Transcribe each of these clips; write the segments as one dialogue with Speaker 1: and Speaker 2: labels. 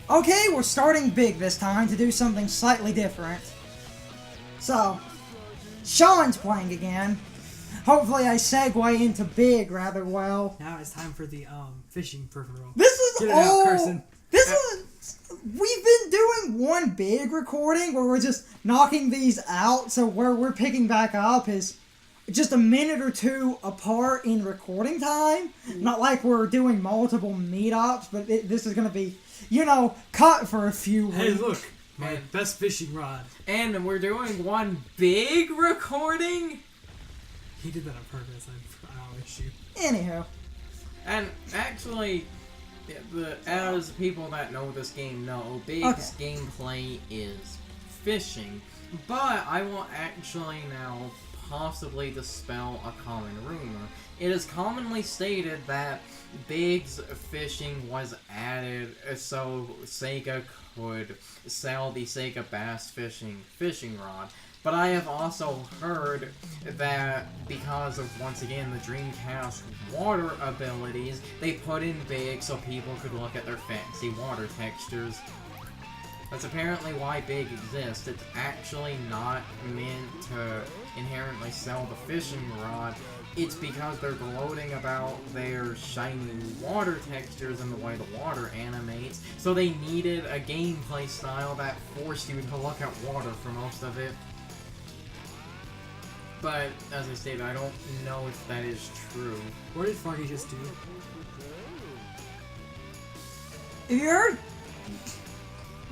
Speaker 1: Okay, we're starting big this time to do something slightly different. So, Sean's playing again. Hopefully I segue into big rather well.
Speaker 2: Now it's time for the fishing peripheral.
Speaker 1: This is
Speaker 2: Get it out, Carson.
Speaker 1: We've been doing one big recording where we're just knocking these out, so where we're picking back up is just a minute or two apart in recording time. Not like we're doing multiple meetups, but this is going to be, cut for a few weeks.
Speaker 2: Hey, look, my best fishing rod.
Speaker 3: And we're doing one big recording?
Speaker 2: He did that on purpose, I don't issue.
Speaker 1: Anywho.
Speaker 3: And actually, as people that know this game know, Big's gameplay is fishing. But I will actually now possibly dispel a common rumor. It is commonly stated that Big's fishing was added so Sega could sell the Sega Bass fishing rod. But I have also heard that because of, once again, the Dreamcast water abilities, they put in Big so people could look at their fancy water textures. That's apparently why Big exists. It's actually not meant to inherently sell the fishing rod. It's because they're gloating about their shiny water textures and the way the water animates, so they needed a gameplay style that forced you to look at water for most of it. But, as I stated, I don't know if that is true.
Speaker 2: What did Foggy just do?
Speaker 1: Have you heard?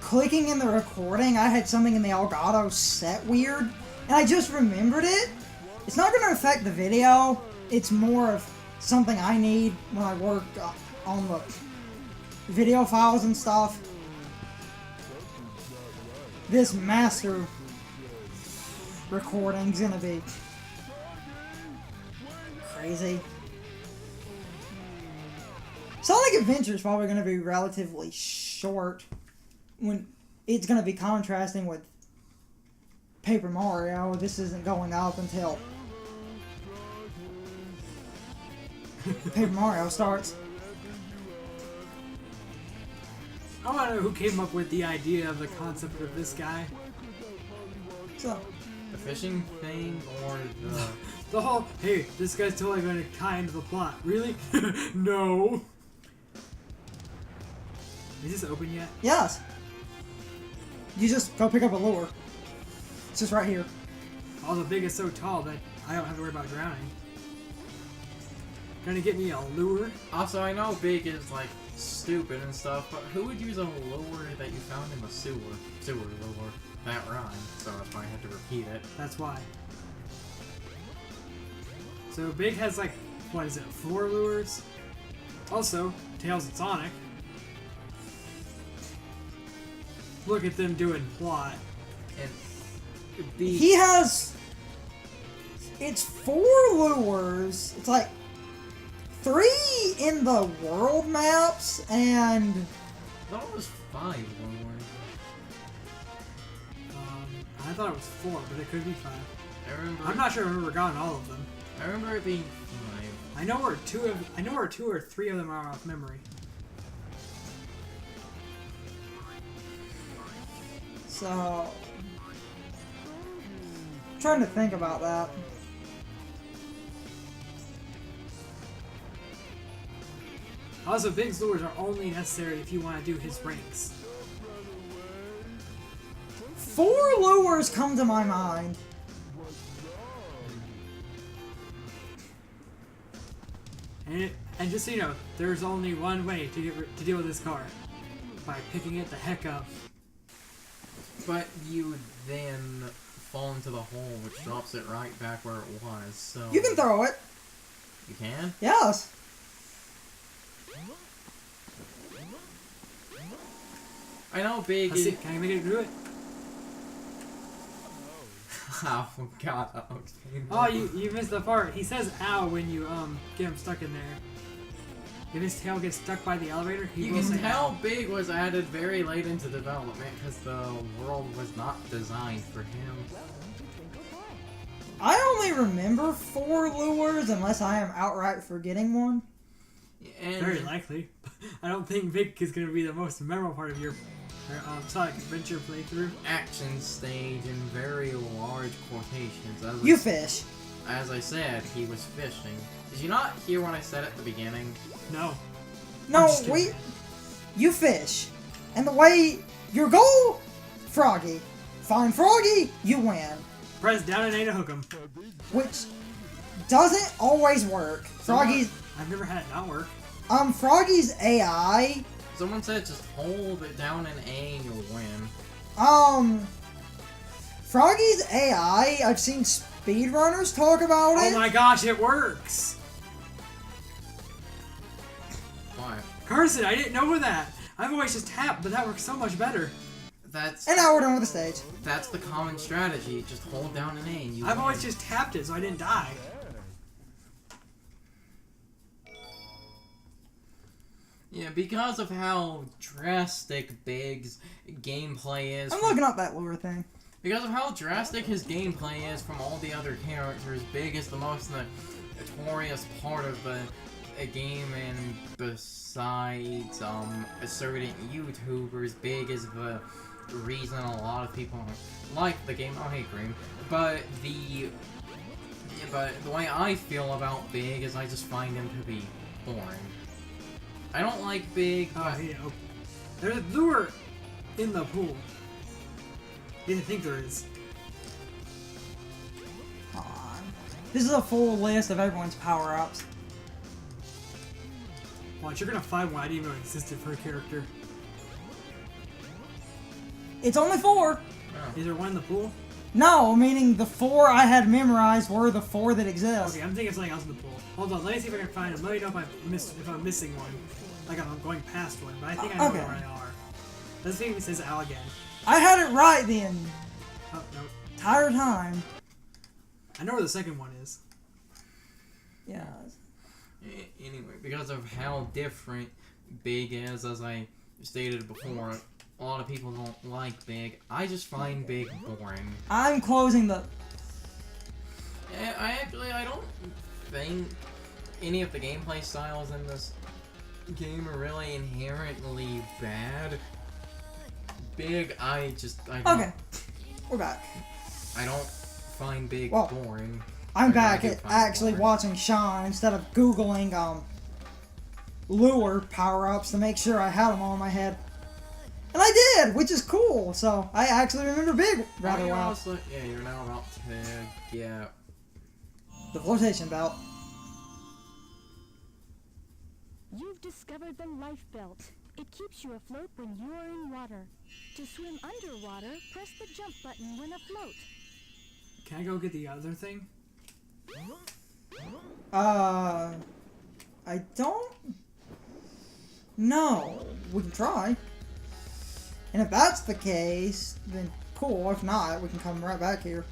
Speaker 1: Clicking in the recording, I had something in the Elgato set weird, and I just remembered it. It's not going to affect the video. It's more of something I need when I work on the video files and stuff. This master recording's gonna be crazy. Sonic Adventure is probably gonna be relatively short when it's gonna be contrasting with Paper Mario. This isn't going up until Paper Mario starts.
Speaker 2: I want to know who came up with the idea of the concept of this guy.
Speaker 1: So,
Speaker 3: The fishing thing, or the...
Speaker 2: The whole, hey, this guy's totally going to tie into the plot. Really? No. Is this open yet?
Speaker 1: yes. You just go pick up a lure. It's just right here.
Speaker 2: Oh, the Big is so tall that I don't have to worry about drowning. Gonna get me a lure?
Speaker 3: Also, I know Big is, like, stupid and stuff, but who would use a lure that you found in the sewer? Sewer lure. That rhymed, so that's why I had to repeat it.
Speaker 2: That's why. So Big has like, what is it, 4 lures? Also, Tails and Sonic. Look at them doing plot.
Speaker 3: And
Speaker 1: He has... It's 4 lures. It's like 3 in the world maps, and...
Speaker 3: I thought it was 5 lures.
Speaker 2: I thought it was 4, but it could be 5. I'm not sure I've ever gotten all of them.
Speaker 3: I remember it being 5.
Speaker 2: I know where 2 or 3 of them are off memory.
Speaker 1: So... I'm trying to think about that.
Speaker 2: Also, Big's lures are only necessary if you want to do his ranks.
Speaker 1: 4 lures come to my mind.
Speaker 2: And just so you know, there's only one way to deal with this car. By picking it the heck up.
Speaker 3: But you then fall into the hole, which drops it right back where it was, so...
Speaker 1: You can throw it.
Speaker 3: You can?
Speaker 1: Yes.
Speaker 3: I know Big
Speaker 2: Let's
Speaker 3: is...
Speaker 2: see, can I make it do it?
Speaker 3: Oh, God.
Speaker 2: Oh, you missed the part. He says ow when you get him stuck in there. If his tail gets stuck by the elevator, he
Speaker 3: You
Speaker 2: will
Speaker 3: can
Speaker 2: say
Speaker 3: tell
Speaker 2: ow.
Speaker 3: Big was added very late into development because the world was not designed for him.
Speaker 1: I only remember 4 lures unless I am outright forgetting one.
Speaker 3: And
Speaker 2: Very likely. I don't think Vic is going to be the most memorable part of your Sonic Adventure playthrough.
Speaker 3: Action stage in very large quotations.
Speaker 1: You fish.
Speaker 3: As I said, he was fishing. Did you not hear what I said at the beginning?
Speaker 2: No.
Speaker 1: No, wait. You fish. And the way... Your goal, Froggy. Find Froggy, you win.
Speaker 2: Press down and A to hook him.
Speaker 1: Which doesn't always work. Froggy's...
Speaker 2: I've never had it not work.
Speaker 1: Froggy's AI...
Speaker 3: Someone said just hold it down in A and you'll win.
Speaker 1: Froggy's AI, I've seen speedrunners talk about it.
Speaker 2: Oh my gosh, it works!
Speaker 3: Why?
Speaker 2: Carson, I didn't know that. I've always just tapped, but that works so much better.
Speaker 3: And
Speaker 1: now we're done with the stage.
Speaker 3: That's the common strategy. Just hold down an A and you
Speaker 2: I've
Speaker 3: win.
Speaker 2: always just tapped it so I didn't die.
Speaker 3: Yeah, because of how drastic Big's gameplay is.
Speaker 1: I'm looking up that lure thing.
Speaker 3: Because of how drastic his gameplay is from all the other characters, Big is the most notorious part of the game, and besides certain YouTubers, Big is the reason a lot of people like the game. Oh, hey, Green. But the way I feel about Big is I just find him to be boring. I don't like Big.
Speaker 2: Oh, yeah. There's a lure in the pool. Didn't think there is.
Speaker 1: Hold on. This is a full list of everyone's power-ups.
Speaker 2: Watch, you're gonna find one I didn't even know existed for a character.
Speaker 1: It's only 4.
Speaker 3: Oh.
Speaker 2: Is there one in the pool?
Speaker 1: No, meaning the 4 I had memorized were the 4 that exist.
Speaker 2: Okay, I'm thinking of something else in the pool. Hold on, let me see if I can find them. Let me know if I'm missing one. Like I'm going past one, but I think I know
Speaker 1: Okay.
Speaker 2: where they are. Let's see if it says Al again.
Speaker 1: I had it right the
Speaker 2: Oh, no.
Speaker 1: entire time.
Speaker 2: I know where the second one is.
Speaker 1: Yeah.
Speaker 3: Anyway, because of how different Big is, as I stated before, a lot of people don't like Big. I just find Big boring.
Speaker 1: I'm closing the...
Speaker 3: I don't think any of the gameplay styles in this game are really inherently bad. Big, I don't...
Speaker 1: Okay. We're back.
Speaker 3: I don't find Big
Speaker 1: Well,
Speaker 3: boring.
Speaker 1: I'm
Speaker 3: I
Speaker 1: back
Speaker 3: do
Speaker 1: at
Speaker 3: find it
Speaker 1: actually
Speaker 3: boring.
Speaker 1: watching Sean instead of Googling, lure power-ups to make sure I had them all in my head. And I did, which is cool, so I actually remember Big rather
Speaker 3: you're
Speaker 1: well.
Speaker 3: also, yeah, you're now about to get...
Speaker 1: The flotation belt.
Speaker 4: You've discovered the life belt. It keeps you afloat when you are in water. To swim underwater, press the jump button when afloat.
Speaker 2: Can I go get the other thing?
Speaker 1: I don't know. We can try. And if that's the case, then cool. If not, we can come right back here.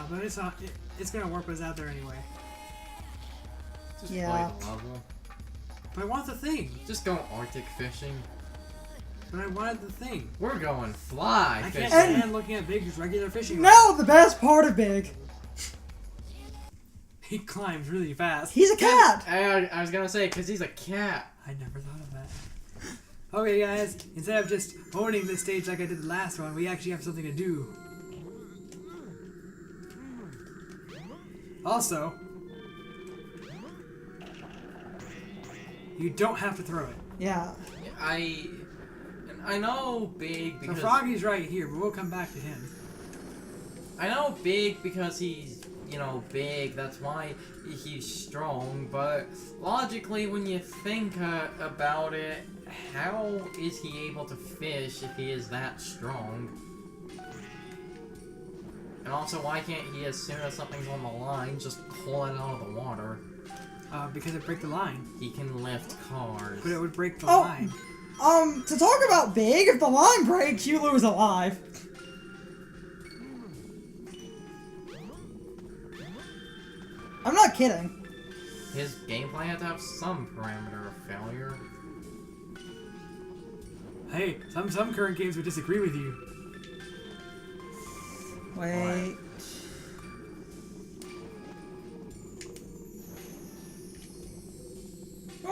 Speaker 2: But it's not. It's gonna warp us out there anyway.
Speaker 3: Just
Speaker 1: Yeah.
Speaker 3: play the level.
Speaker 2: But I want the thing.
Speaker 3: Just go Arctic fishing.
Speaker 2: But I wanted the thing.
Speaker 3: We're going fly
Speaker 2: I
Speaker 3: fishing.
Speaker 2: can't stand looking at Big's regular fishing rod.
Speaker 1: Now the best part of Big.
Speaker 2: He climbs really fast.
Speaker 1: He's a cat.
Speaker 3: I was gonna say, because he's a cat.
Speaker 2: I never thought of that. Okay, guys. Instead of just owning this stage like I did the last one, we actually have something to do. Also, you don't have to throw it.
Speaker 1: Yeah.
Speaker 3: I know Big
Speaker 2: So
Speaker 3: because
Speaker 2: Froggy's right here, but we'll come back to him.
Speaker 3: I know Big because he's, you know, big. That's why he's strong. But logically, when you think about it, how is he able to fish if he is that strong? And also, why can't he, as soon as something's on the line, just pull it out of the water?
Speaker 2: Because it break the line.
Speaker 3: He can lift cars.
Speaker 2: But it would break the
Speaker 1: Oh.
Speaker 2: line.
Speaker 1: To talk about Big, if the line breaks, you lose alive. I'm not kidding.
Speaker 3: His gameplay had to have some parameter of failure.
Speaker 2: Hey, some current games would disagree with you.
Speaker 1: Wait.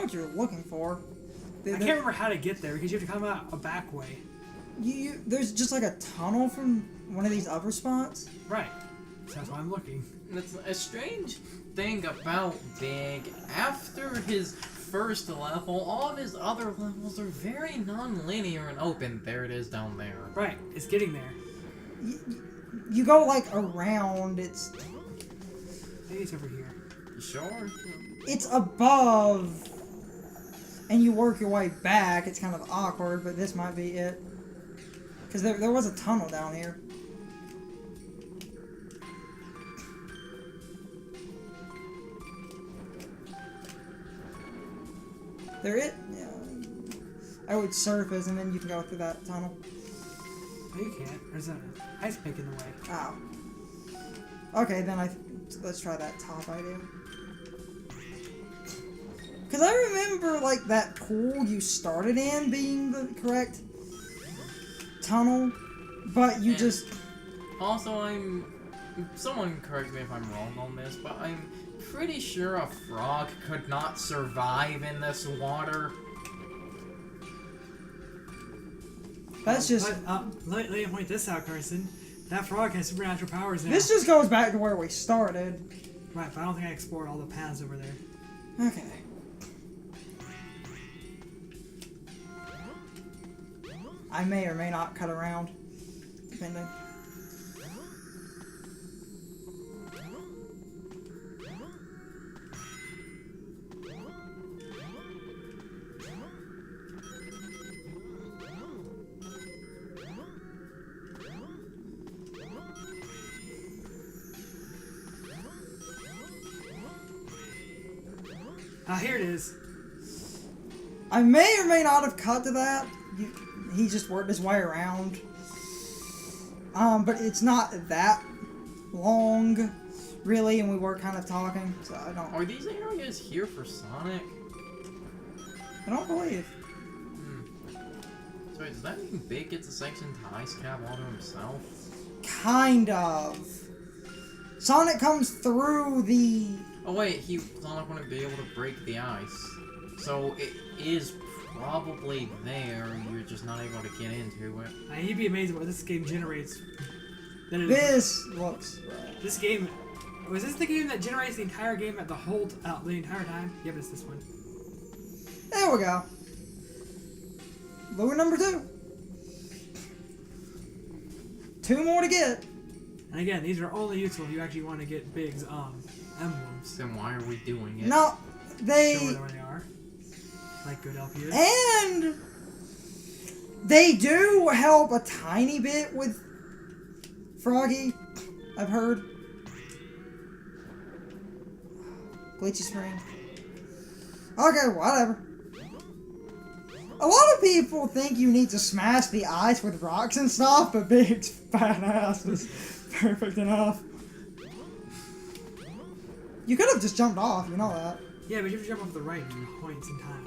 Speaker 1: what you're looking for.
Speaker 2: I can't remember how to get there because you have to come out a back way.
Speaker 1: There's just like a tunnel from one of these upper spots.
Speaker 2: Right. So that's why I'm looking.
Speaker 3: That's a strange thing about Big. After his first level, all of his other levels are very non-linear and open. There it is down there.
Speaker 2: Right. It's getting there.
Speaker 1: You go like around.
Speaker 2: Maybe it's over here.
Speaker 3: You sure?
Speaker 1: It's above, and you work your way back. It's kind of awkward, but this might be it. Because there was a tunnel down here. There it? Yeah. I would surface, and then you can go through that tunnel.
Speaker 2: No, you can't. There's an ice pick in the way.
Speaker 1: Oh. Okay, then let's try that top idea. Because I remember, like, that pool you started in being the correct tunnel, but you just...
Speaker 3: Also, someone correct me if I'm wrong on this, but I'm pretty sure a frog could not survive in this water.
Speaker 1: That's just...
Speaker 2: Let me point this out, Carson. That frog has supernatural powers now.
Speaker 1: This just goes back to where we started.
Speaker 2: Right, but I don't think I explored all the paths over there.
Speaker 1: Okay. I may or may not cut around, depending.
Speaker 2: Ah, here it is.
Speaker 1: I may or may not have cut to that. He just worked his way around. But it's not that long, really, and we were kind of talking, so I don't...
Speaker 3: Are these areas here for Sonic?
Speaker 1: I don't believe.
Speaker 3: So does that mean Big gets a section to Ice Cap all to himself?
Speaker 1: Kind of. Sonic comes through the...
Speaker 3: Oh wait, Sonic wouldn't be able to break the ice. So it is probably there, you're just not able to get into it.
Speaker 2: You'd be amazed what this game generates.
Speaker 1: This looks...
Speaker 2: This game... Was this the game that generates the entire game at the entire time? Yeah, but it's this one.
Speaker 1: There we go. Lure number 2. 2 more to get.
Speaker 2: And again, these are only useful if you actually want to get Big's emblems.
Speaker 3: Then why are we doing it?
Speaker 1: No, they...
Speaker 2: Show where they are. Like good LPs.
Speaker 1: And they do help a tiny bit with Froggy, I've heard. Glitchy spring. Okay, whatever. A lot of people think you need to smash the ice with rocks and stuff, but Big's fat ass is perfect enough. You could have just jumped off, you know that.
Speaker 2: Yeah, but you have to jump off the right points in time.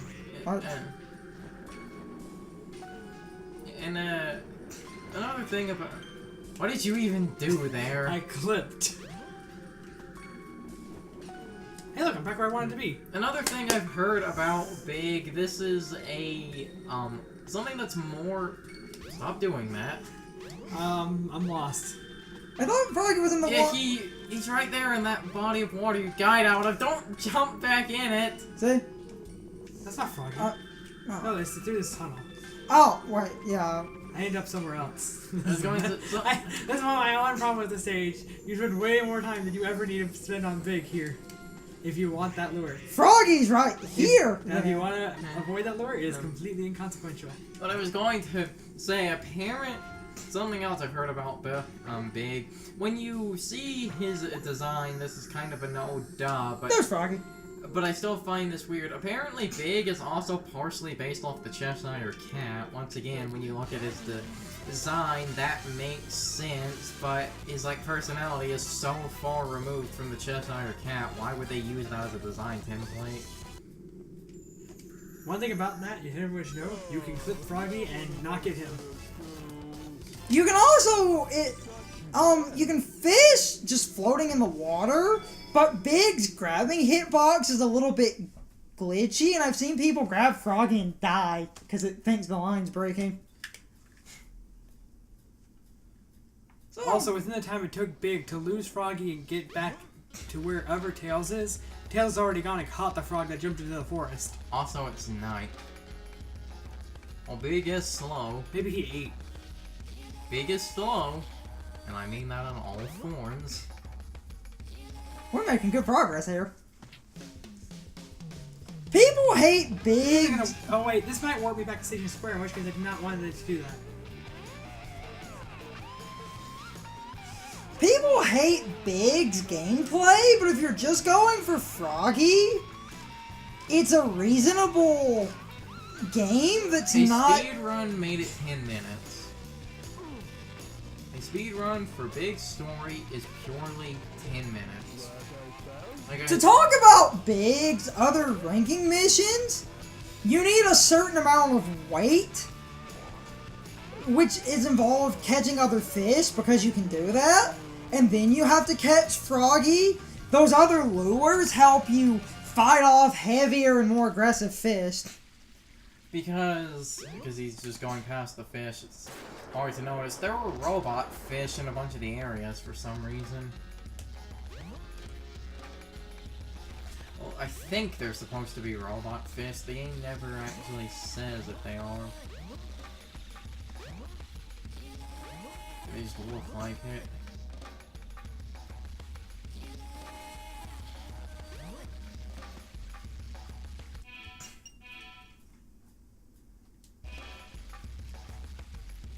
Speaker 3: And another thing about... What did you even do there?
Speaker 2: I clipped. Hey look, I'm back where I wanted to be.
Speaker 3: Another thing I've heard about Big, this is a, something that's more... Stop doing that.
Speaker 2: I'm lost.
Speaker 1: I thought Froggy was in the water.
Speaker 3: Yeah, he's right there in that body of water you guide out of. Don't jump back in it!
Speaker 1: See?
Speaker 2: That's not Froggy.
Speaker 1: Oh.
Speaker 2: No, it's through this tunnel.
Speaker 1: Oh, wait, yeah.
Speaker 2: I ended up somewhere else.
Speaker 3: I was going to...
Speaker 2: That's my only problem with the stage. You spend way more time than you ever need to spend on Big here. If you want that lure.
Speaker 1: Froggy's right here!
Speaker 2: Now, if you want to avoid that lure, it is completely inconsequential.
Speaker 3: But I was going to say, something else I've heard about Big. When you see his design, this is kind of a no-duh, but...
Speaker 1: There's Froggy.
Speaker 3: But I still find this weird. Apparently, Big is also partially based off the Cheshire Cat. Once again, when you look at his design, that makes sense, but his personality is so far removed from the Cheshire Cat. Why would they use that as a design template?
Speaker 2: One thing about that, everyone should know, you can clip Froggy and not get him.
Speaker 1: You can also, you can fish just floating in the water, but Big's grabbing hitbox is a little bit glitchy, and I've seen people grab Froggy and die because it thinks the line's breaking. So,
Speaker 2: Also, within the time it took Big to lose Froggy and get back to wherever Tails is, Tails has already gone and caught the frog that jumped into the forest.
Speaker 3: Also, it's night. Well, Big is slow.
Speaker 2: Maybe he ate.
Speaker 3: Big is slow, and I mean that on all forms.
Speaker 1: we're making good progress here. People hate Big.
Speaker 2: Oh wait, this might warp me back to Station Square, in which case I did not want it to do that.
Speaker 1: People hate Big's gameplay, but if you're just going for Froggy, it's a reasonable game that's
Speaker 3: A
Speaker 1: not...
Speaker 3: speed run made it 10 minutes. A speed run for Big Story is purely 10 minutes. Like
Speaker 1: To talk about Big's other ranking missions, you need a certain amount of weight, which is involved catching other fish, because you can do that. And then you have to catch Froggy. Those other lures help you fight off heavier and more aggressive fish.
Speaker 3: Because he's just going past the fish, it's hard to notice. There were robot fish in a bunch of the areas for some reason. Well, I think they're supposed to be robot fish. The game never actually says if they are. They just look like it.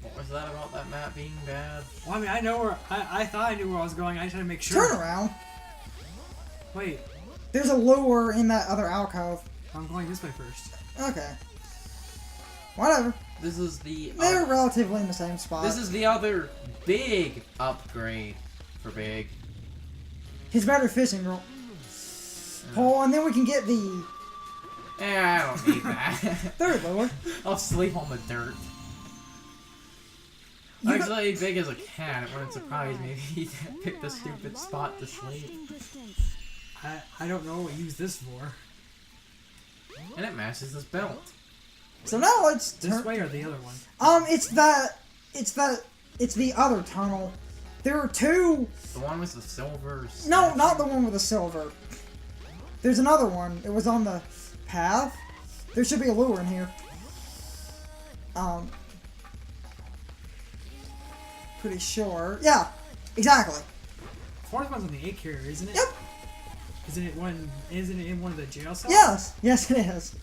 Speaker 3: What was that about that map being bad?
Speaker 2: Well, I mean, I know where. I thought I knew where I was going. I just had to make sure.
Speaker 1: Turn around.
Speaker 2: Wait,
Speaker 1: There's a lure in that other alcove.
Speaker 2: I'm going this way first.
Speaker 1: Okay. Whatever.
Speaker 3: This is the
Speaker 1: They're relatively in the same spot.
Speaker 3: this is the other big upgrade for Big.
Speaker 1: His better fishing role. Oh, and then we can get the
Speaker 3: I don't need that.
Speaker 1: third lure.
Speaker 3: I'll sleep on the dirt.
Speaker 1: You
Speaker 3: Actually, Big as a cat, it wouldn't surprise me if he picked a stupid spot to sleep.
Speaker 2: I don't know what to use this for.
Speaker 3: And it matches his belt.
Speaker 1: So now let's
Speaker 2: This
Speaker 1: turn.
Speaker 2: way or the other one?
Speaker 1: It's the other tunnel. There are two.
Speaker 3: The one with the silver
Speaker 1: No,
Speaker 3: statue.
Speaker 1: not the one with the silver. There's another one. It was on the path. There should be a lure in here. Pretty sure. Yeah, exactly.
Speaker 2: Fourth one's on the 8 carrier, isn't it?
Speaker 1: Yep.
Speaker 2: Isn't it in one of the jail cells?
Speaker 1: Yes. Yes, it is.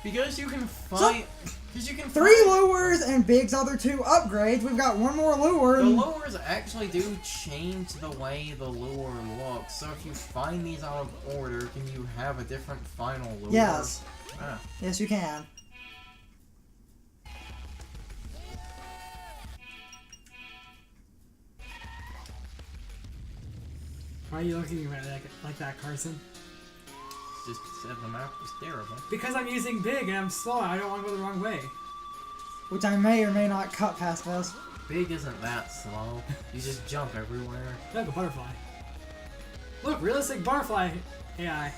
Speaker 3: Because you can find... Because you can
Speaker 1: Three
Speaker 3: find...
Speaker 1: lures and Big's other two upgrades. We've got one more lure.
Speaker 3: The
Speaker 1: And
Speaker 3: lures actually do change the way the lure looks. So if you find these out of order, can you have a different final lure?
Speaker 1: yes.
Speaker 3: Ah.
Speaker 1: Yes, you can.
Speaker 2: Why are you looking at it like that, Carson?
Speaker 3: Just said the map was terrible.
Speaker 2: Because I'm using Big and I'm slow. I don't want to go the wrong way.
Speaker 1: Which I may or may not cut past this.
Speaker 3: Big isn't that slow. You just jump everywhere.
Speaker 2: Look, a butterfly. Look, realistic butterfly AI.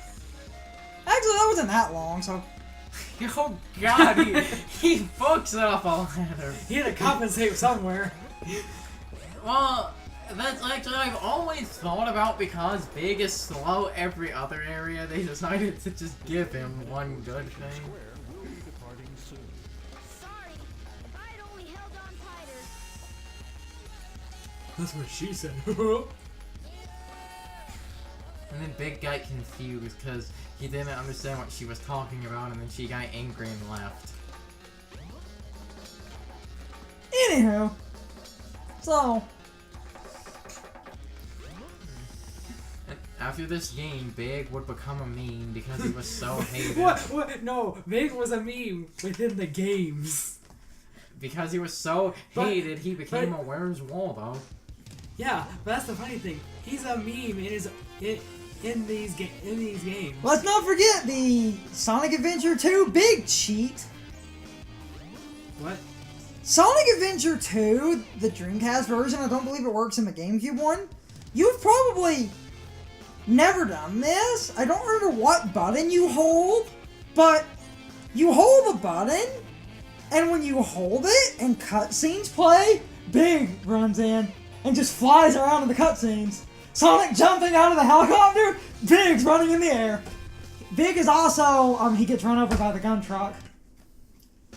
Speaker 1: Actually, that wasn't that long, so...
Speaker 3: Oh god, he fucks it up a ladder.
Speaker 2: He had to compensate somewhere.
Speaker 3: Well, that's actually, I've always thought about because Big is slow every other area, they decided to just give him one good thing.
Speaker 4: Sorry, if I had only held on tighter.
Speaker 2: That's what she said.
Speaker 3: And then Big got confused because he didn't understand what she was talking about, and then she got angry and left.
Speaker 1: Anywho. So...
Speaker 3: And after this game, Big would become a meme because he was so hated.
Speaker 2: What? No, Big was a meme within the games.
Speaker 3: Because he was so
Speaker 2: But-
Speaker 3: hated, he became
Speaker 2: but-
Speaker 3: a Where's Waldo.
Speaker 2: Yeah, but that's the funny thing. He's a meme in these games.
Speaker 1: Let's not forget the Sonic Adventure 2 Big Cheat.
Speaker 2: What?
Speaker 1: Sonic Adventure 2, the Dreamcast version, I don't believe it works in the GameCube one. You've probably never done this. I don't remember what button you hold, but you hold the button, and when you hold it and cutscenes play, Big runs in and just flies around in the cutscenes. Sonic jumping out of the helicopter, Big's running in the air. Big is also, he gets run over by the gun truck.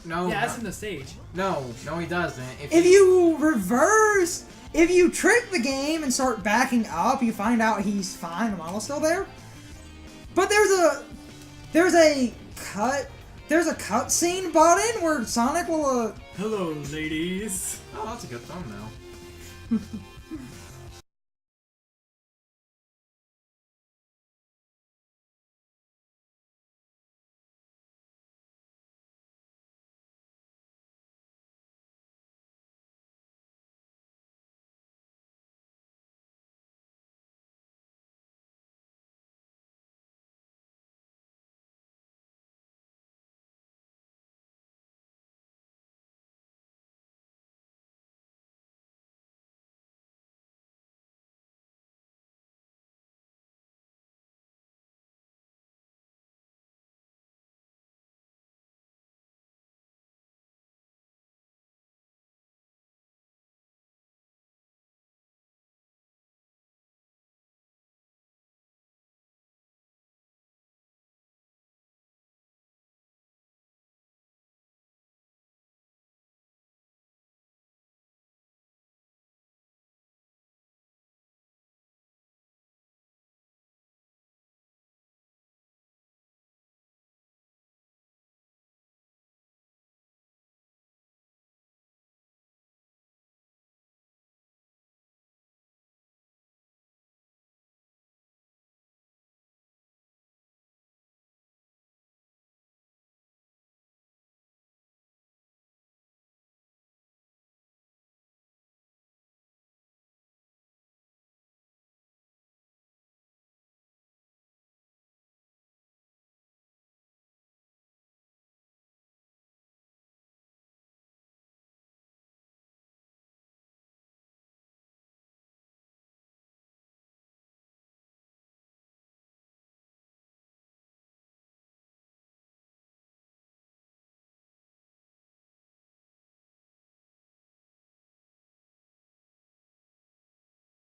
Speaker 3: No.
Speaker 2: Yeah, that's in the stage.
Speaker 3: No, he doesn't.
Speaker 1: If you reverse, if you trick the game and start backing up, you find out he's fine, the model's still there. But there's a cutscene button where Sonic will
Speaker 2: Hello, ladies.
Speaker 3: Oh, that's a good thumbnail.